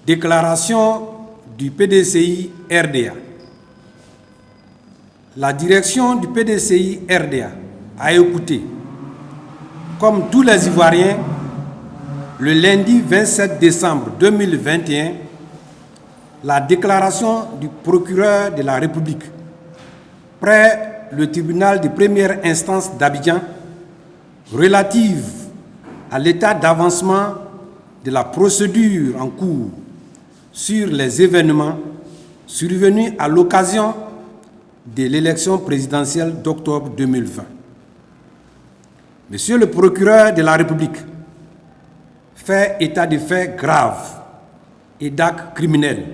Déclaration du PDCI RDA. La direction du PDCI RDA a écouté, comme tous les Ivoiriens, le lundi 27 décembre 2021, la déclaration du procureur de la République près le tribunal de première instance d'Abidjan relative à l'état d'avancement de la procédure en cours sur les événements survenus à l'occasion de l'élection présidentielle d'octobre 2020. Monsieur le procureur de la République fait état de faits graves et d'actes criminels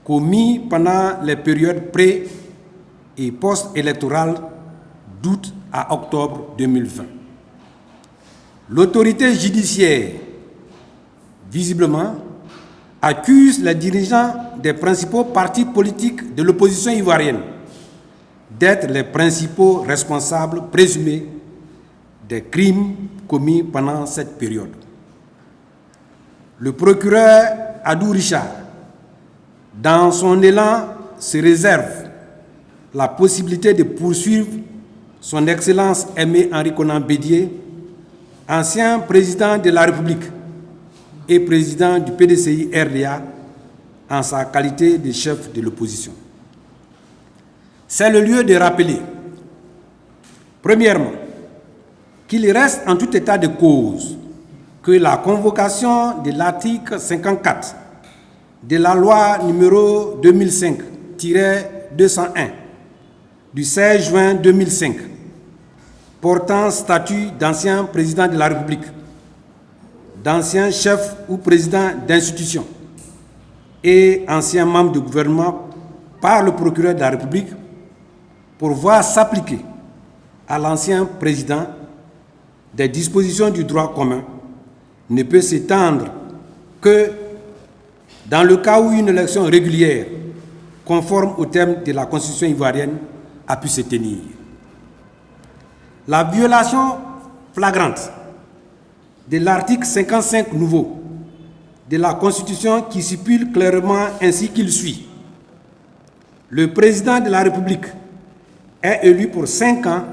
commis pendant les périodes pré- et post-électorales d'août à octobre 2020. L'autorité judiciaire, visiblement, accuse les dirigeants des principaux partis politiques de l'opposition ivoirienne d'être les principaux responsables présumés des crimes commis pendant cette période. Le procureur Adou Richard, dans son élan, se réserve la possibilité de poursuivre son Excellence Aimé Henri Konan Bédié, ancien président de la République et président du PDCI RDA, en sa qualité de chef de l'opposition. C'est le lieu de rappeler, premièrement, qu'il reste en tout état de cause que la convocation de l'article 54 de la loi numéro 2005-201 du 16 juin 2005 portant statut d'ancien président de la République, d'ancien chef ou président d'institution et ancien membre du gouvernement par le procureur de la République pour voir s'appliquer à l'ancien président des dispositions du droit commun ne peut s'étendre que dans le cas où une élection régulière, conforme aux termes de la Constitution ivoirienne, a pu se tenir. La violation flagrante de l'article 55 nouveau de la Constitution qui stipule clairement ainsi qu'il suit. Le président de la République est élu pour 5 ans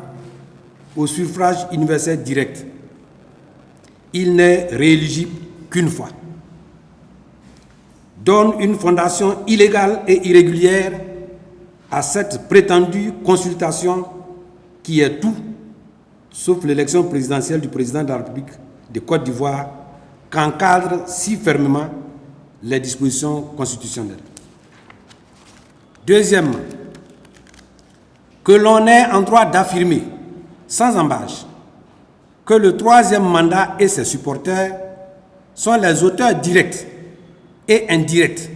au suffrage universel direct. Il n'est rééligible qu'une fois. Donne une fondation illégale et irrégulière à cette prétendue consultation qui est tout, sauf l'élection présidentielle du président de la République de Côte d'Ivoire, qu'encadrent si fermement les dispositions constitutionnelles. Deuxièmement, que l'on est en droit d'affirmer, sans embâche, que le troisième mandat et ses supporters sont les auteurs directs et indirects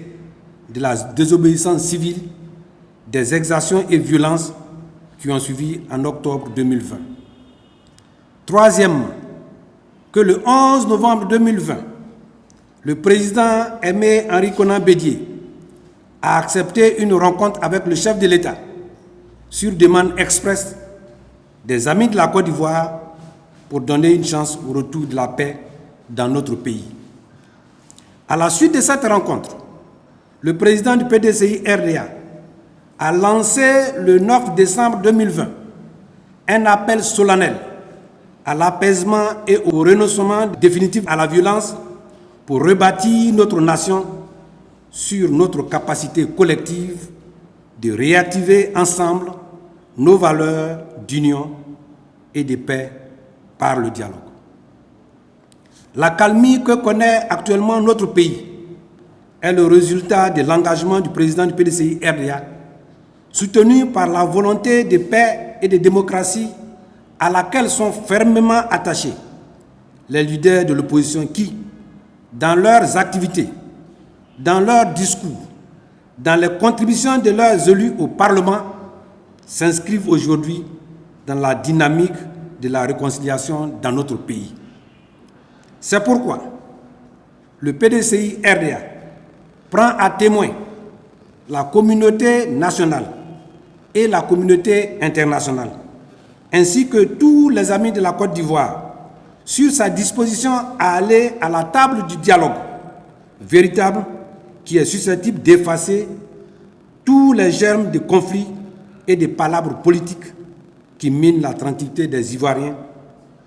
de la désobéissance civile, des exactions et violences qui ont suivi en octobre 2020. Troisièmement, que le 11 novembre 2020, le président Aimé Henri Konan Bédié a accepté une rencontre avec le chef de l'État sur demande expresse des amis de la Côte d'Ivoire pour donner une chance au retour de la paix dans notre pays. À la suite de cette rencontre, le président du PDCI RDA a lancé le 9 décembre 2020 un appel solennel à l'apaisement et au renoncement définitif à la violence pour rebâtir notre nation sur notre capacité collective de réactiver ensemble nos valeurs d'union et de paix par le dialogue. La calmie que connaît actuellement notre pays est le résultat de l'engagement du président du PDCI RDA, soutenu par la volonté de paix et de démocratie à laquelle sont fermement attachés les leaders de l'opposition qui, dans leurs activités, dans leurs discours, dans les contributions de leurs élus au Parlement, s'inscrivent aujourd'hui dans la dynamique de la réconciliation dans notre pays. C'est pourquoi le PDCI RDA prend à témoin la communauté nationale et la communauté internationale, ainsi que tous les amis de la Côte d'Ivoire, sur sa disposition à aller à la table du dialogue véritable qui est susceptible d'effacer tous les germes de conflits et de palabres politiques qui minent la tranquillité des Ivoiriens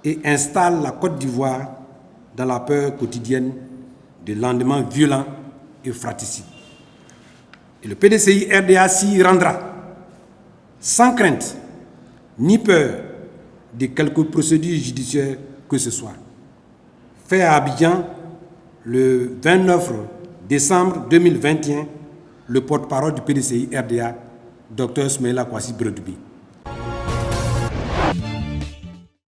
et installent la Côte d'Ivoire dans la peur quotidienne de lendemains violents et fratricides. Et le PDCI-RDA s'y rendra, sans crainte ni peur de quelque procédure judiciaire que ce soit. Fait à Abidjan, le 29 décembre 2021, le porte-parole du PDCI-RDA, Dr Smaïla Kouassi Bredoubi.